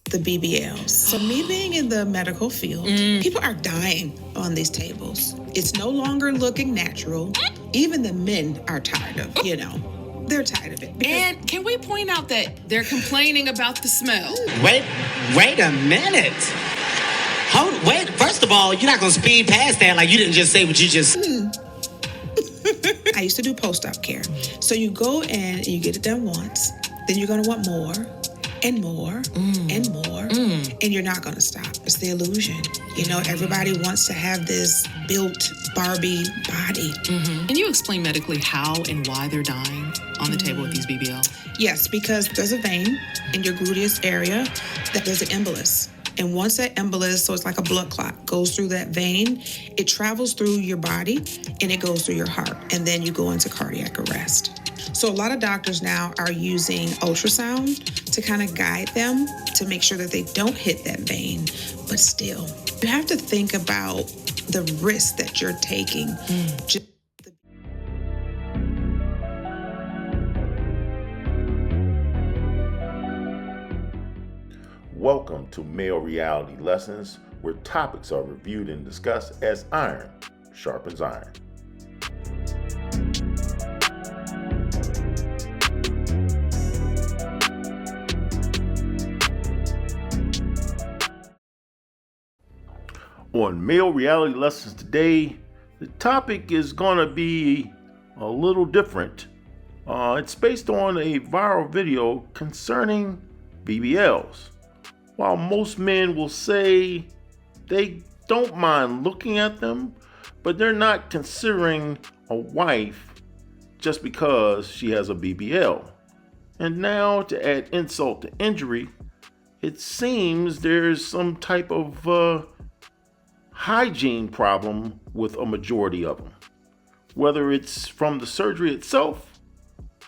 the BBLs. So me being in the medical field, people are dying on these tables. It's no longer looking natural. Even the men are tired of, they're tired of it. And can we point out that they're complaining about the smell? Wait a minute. Wait, first of all, you're not going to speed past that like you didn't just say what you just... I used to do post-op care. So you go in and you get it done once, then you're going to want more and more and more, and you're not going to stop. It's the illusion. Everybody wants to have this built Barbie body. Can you explain medically how and why they're dying on the table with these BBLs? Yes, because there's a vein in your gluteus area that there's an embolus. And once that embolus, so it's like a blood clot, goes through that vein, it travels through your body and it goes through your heart. And then you go into cardiac arrest. So a lot of doctors now are using ultrasound to kind of guide them to make sure that they don't hit that vein. But still, you have to think about the risk that you're taking. Welcome to Male Reality Lessons, where topics are reviewed and discussed as iron sharpens iron. On Male Reality Lessons today, the topic is going to be a little different. It's based on a viral video concerning BBLs. While most men will say they don't mind looking at them, but they're not considering a wife just because she has a BBL. And now, to add insult to injury, it seems there's some type of hygiene problem with a majority of them. Whether it's from the surgery itself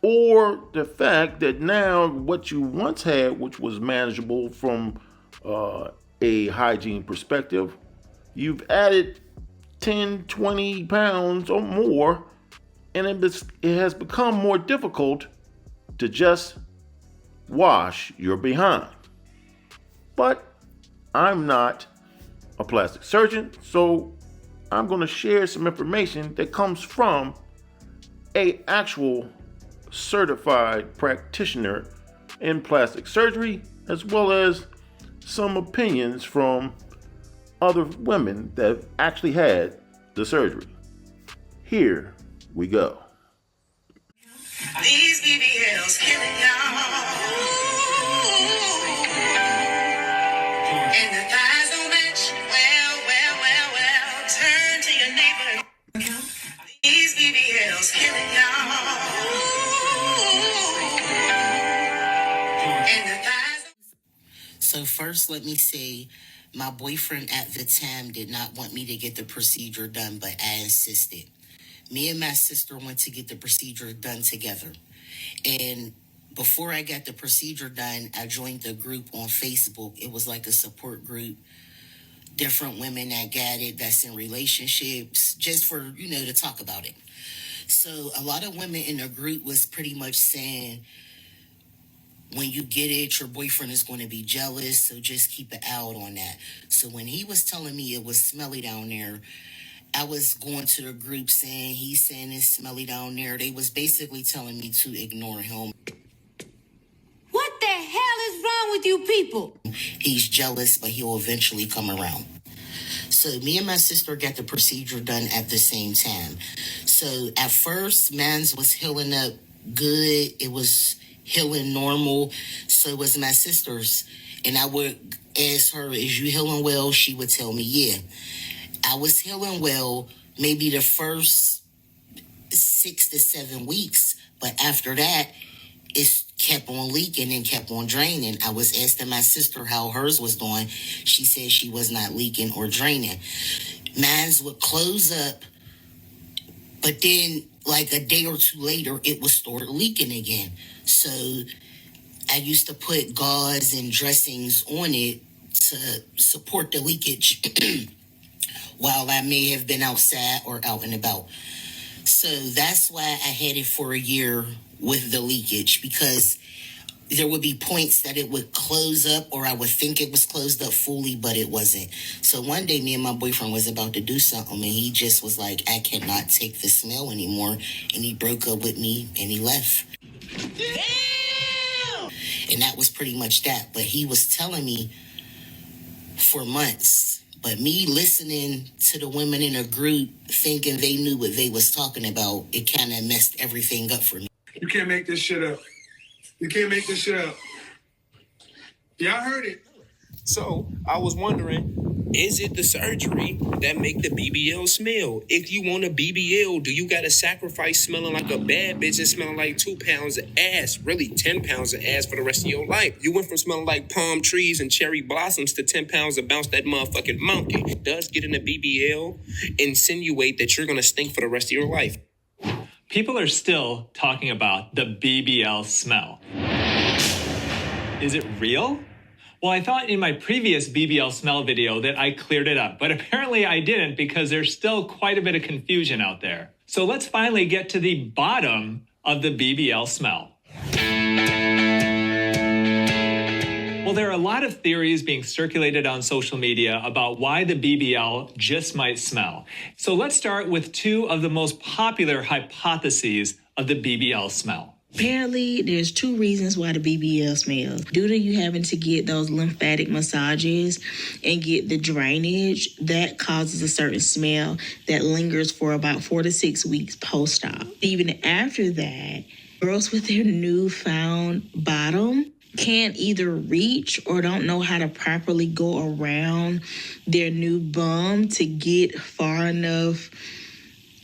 or the fact that now what you once had, which was manageable from a hygiene perspective, you've added 10, 20 pounds or more, and it has become more difficult to just wash your behind. But I'm not a plastic surgeon, so I'm going to share some information that comes from an actual certified practitioner in plastic surgery, as well as some opinions from other women that have actually had the surgery. Here we go. These BBLs killing y'all. And the thighs don't match. Well. Turn to your neighbor. These BBLs killing y'all. And the thighs don't... So first, let me say, my boyfriend at the time did not want me to get the procedure done, but I insisted. Me and my sister went to get the procedure done together. And before I got the procedure done, I joined the group on Facebook. It was like a support group. Different women that got it, that's in relationships, just for, to talk about it. So a lot of women in the group was pretty much saying, when you get it, your boyfriend is going to be jealous, so just keep an eye out on that. So when he was telling me it was smelly down there, I was going to the group saying, he's saying it's smelly down there. They was basically telling me to ignore him. What the hell is wrong with you people? He's jealous, but he'll eventually come around. So me and my sister got the procedure done at the same time. So at first, man's was healing up good. It was healing normal. So was my sister's. And I would ask her, is you healing well? She would tell me, yeah. I was healing well maybe the first 6 to 7 weeks, but after that, it kept on leaking and kept on draining. I was asking my sister how hers was doing. She said she was not leaking or draining. Mine's would close up, but then like a day or two later, it would start leaking again. So I used to put gauze and dressings on it to support the leakage while I may have been outside or out and about. So that's why I had it for a year with the leakage, because there would be points that it would close up, or I would think it was closed up fully, but it wasn't. So one day me and my boyfriend was about to do something, and he just was like, I cannot take the smell anymore. And he broke up with me and he left. Damn! And that was pretty much that. But he was telling me for months. But me listening to the women in a group thinking they knew what they was talking about, it kind of messed everything up for me. You can't make this shit up. You can't make this shit up. Y'all heard it. So I was wondering, is it the surgery that make the BBL smell? If you want a BBL, do you gotta sacrifice smelling like a bad bitch and smelling like 2 pounds of ass, really 10 pounds of ass for the rest of your life? You went from smelling like palm trees and cherry blossoms to 10 pounds of bounce that motherfucking monkey. Does getting a BBL insinuate that you're gonna stink for the rest of your life? People are still talking about the BBL smell. Is it real? Well, I thought in my previous BBL smell video that I cleared it up, but apparently I didn't because there's still quite a bit of confusion out there. So let's finally get to the bottom of the BBL smell. Well, there are a lot of theories being circulated on social media about why the BBL just might smell. So let's start with 2 of the most popular hypotheses of the BBL smell. Apparently, there's 2 reasons why the BBL smells. Due to you having to get those lymphatic massages and get the drainage, that causes a certain smell that lingers for about 4 to 6 weeks post-op. Even after that, girls with their newfound bottom can't either reach or don't know how to properly go around their new bum to get far enough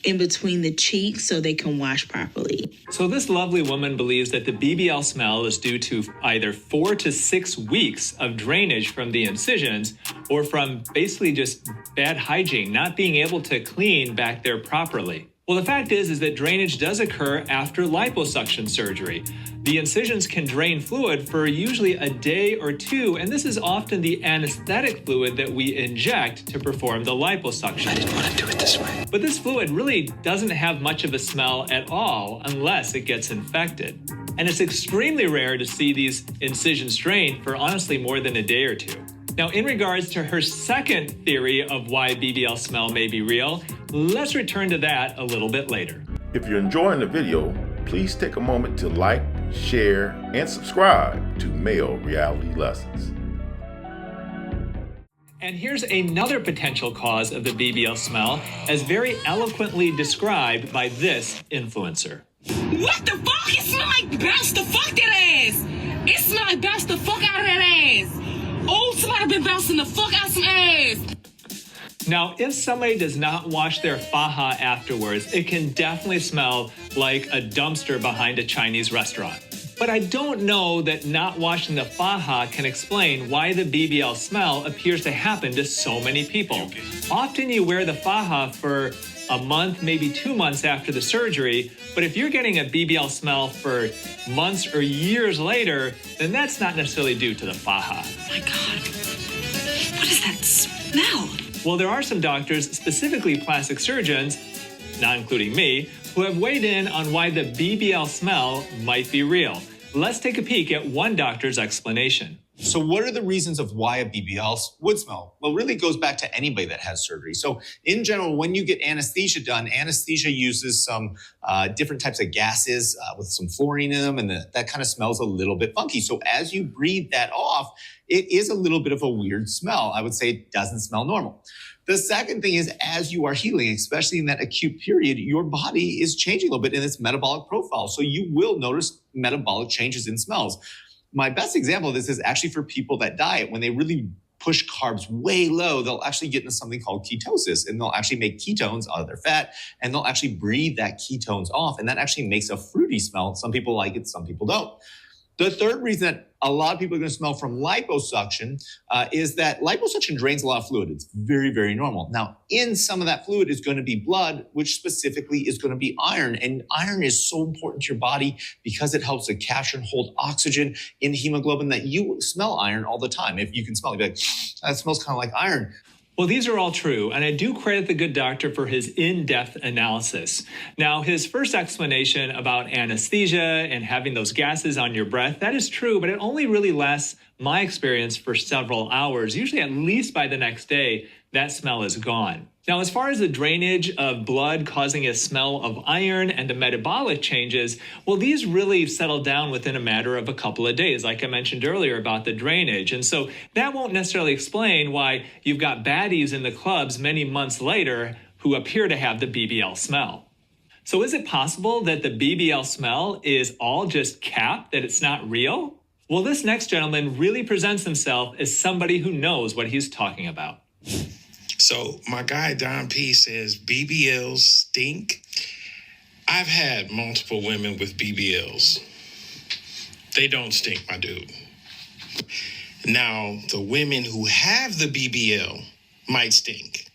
in between the cheeks so they can wash properly. So this lovely woman believes that the BBL smell is due to either 4 to 6 weeks of drainage from the incisions or from basically just bad hygiene, not being able to clean back there properly. Well, the fact is that drainage does occur after liposuction surgery. The incisions can drain fluid for usually a day or 2, and this is often the anesthetic fluid that we inject to perform the liposuction. I didn't want to do it this way. But this fluid really doesn't have much of a smell at all unless it gets infected. And it's extremely rare to see these incisions drain for honestly more than a day or 2. Now, in regards to her second theory of why BBL smell may be real, let's return to that a little bit later. If you're enjoying the video, please take a moment to like, share, and subscribe to Male Reality Lessons. And here's another potential cause of the BBL smell, as very eloquently described by this influencer. What the fuck? It smell like bounce the fuck that ass. It smell like bounce the fuck out of that ass. Oh, somebody been bouncing the fuck out some ass. Now, if somebody does not wash their faja afterwards, it can definitely smell like a dumpster behind a Chinese restaurant. But I don't know that not washing the faja can explain why the BBL smell appears to happen to so many people. Often you wear the faja for a month, maybe 2 months after the surgery, but if you're getting a BBL smell for months or years later, then that's not necessarily due to the faja. Oh my God, what is that smell? Well, there are some doctors, specifically plastic surgeons, not including me, who have weighed in on why the BBL smell might be real. Let's take a peek at one doctor's explanation. So what are the reasons of why a BBL would smell? Well, really it goes back to anybody that has surgery. So in general, when you get anesthesia done, anesthesia uses some different types of gases with some fluorine in them, and that kind of smells a little bit funky. So as you breathe that off, it is a little bit of a weird smell. I would say it doesn't smell normal. The second thing is, as you are healing, especially in that acute period, your body is changing a little bit in its metabolic profile. So you will notice metabolic changes in smells. My best example of this is actually for people that diet. When they really push carbs way low, they'll actually get into something called ketosis, and they'll actually make ketones out of their fat, and they'll actually breathe that ketones off, and that actually makes a fruity smell. Some people like it, some people don't. The third reason that a lot of people are going to smell from liposuction is that liposuction drains a lot of fluid. It's very, very normal. Now, in some of that fluid is going to be blood, which specifically is going to be iron. And iron is so important to your body because it helps to capture and hold oxygen in hemoglobin that you smell iron all the time. If you can smell it, you'll be like, that smells kind of like iron. Well, these are all true, and I do credit the good doctor for his in-depth analysis. Now, his first explanation about anesthesia and having those gases on your breath, that is true, but it only really lasts, my experience, for several hours. Usually at least by the next day, that smell is gone. Now, as far as the drainage of blood causing a smell of iron and the metabolic changes, well, these really settle down within a matter of a couple of days, like I mentioned earlier about the drainage. And so that won't necessarily explain why you've got baddies in the clubs many months later who appear to have the BBL smell. So is it possible that the BBL smell is all just cap, that it's not real? Well, this next gentleman really presents himself as somebody who knows what he's talking about. So my guy Don P says BBLs stink. I've had multiple women with BBLs. They don't stink, my dude. Now, the women who have the BBL might stink.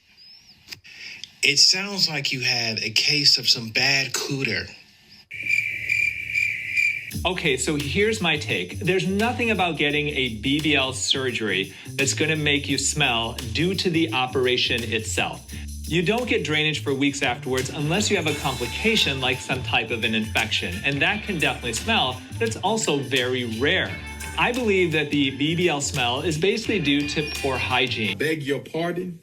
It sounds like you had a case of some bad cooter. Okay, so here's my take. There's nothing about getting a BBL surgery that's going to make you smell due to the operation itself. You don't get drainage for weeks afterwards unless you have a complication like some type of an infection, and that can definitely smell, but it's also very rare. I believe that the BBL smell is basically due to poor hygiene. Beg your pardon?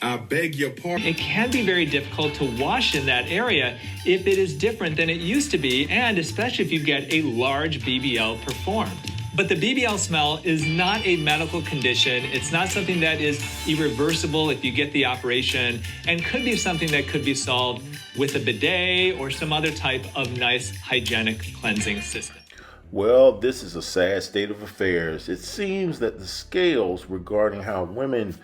I beg your pardon. It can be very difficult to wash in that area if it is different than it used to be, and especially if you get a large BBL performed. But the BBL smell is not a medical condition. It's not something that is irreversible if you get the operation, and could be something that could be solved with a bidet or some other type of nice hygienic cleansing system. Well, this is a sad state of affairs. It seems that the scales regarding how women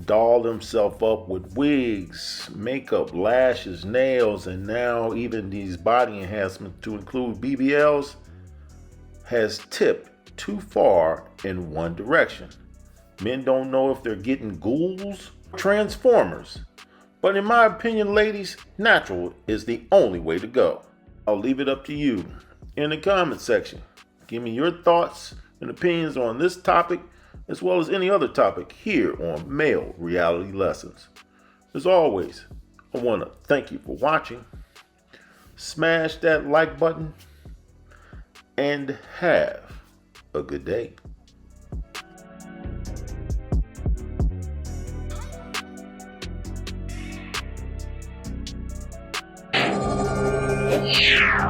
doll themselves up with wigs, makeup, lashes, nails, and now even these body enhancements to include BBLs has tipped too far in one direction. Men don't know if they're getting ghouls or transformers. But in my opinion, ladies, natural is the only way to go. I'll leave it up to you in the comment section. Give me your thoughts and opinions on this topic, as well as any other topic here on Male Reality Lessons. As always, I want to thank you for watching. Smash that like button and have a good day. Yeah.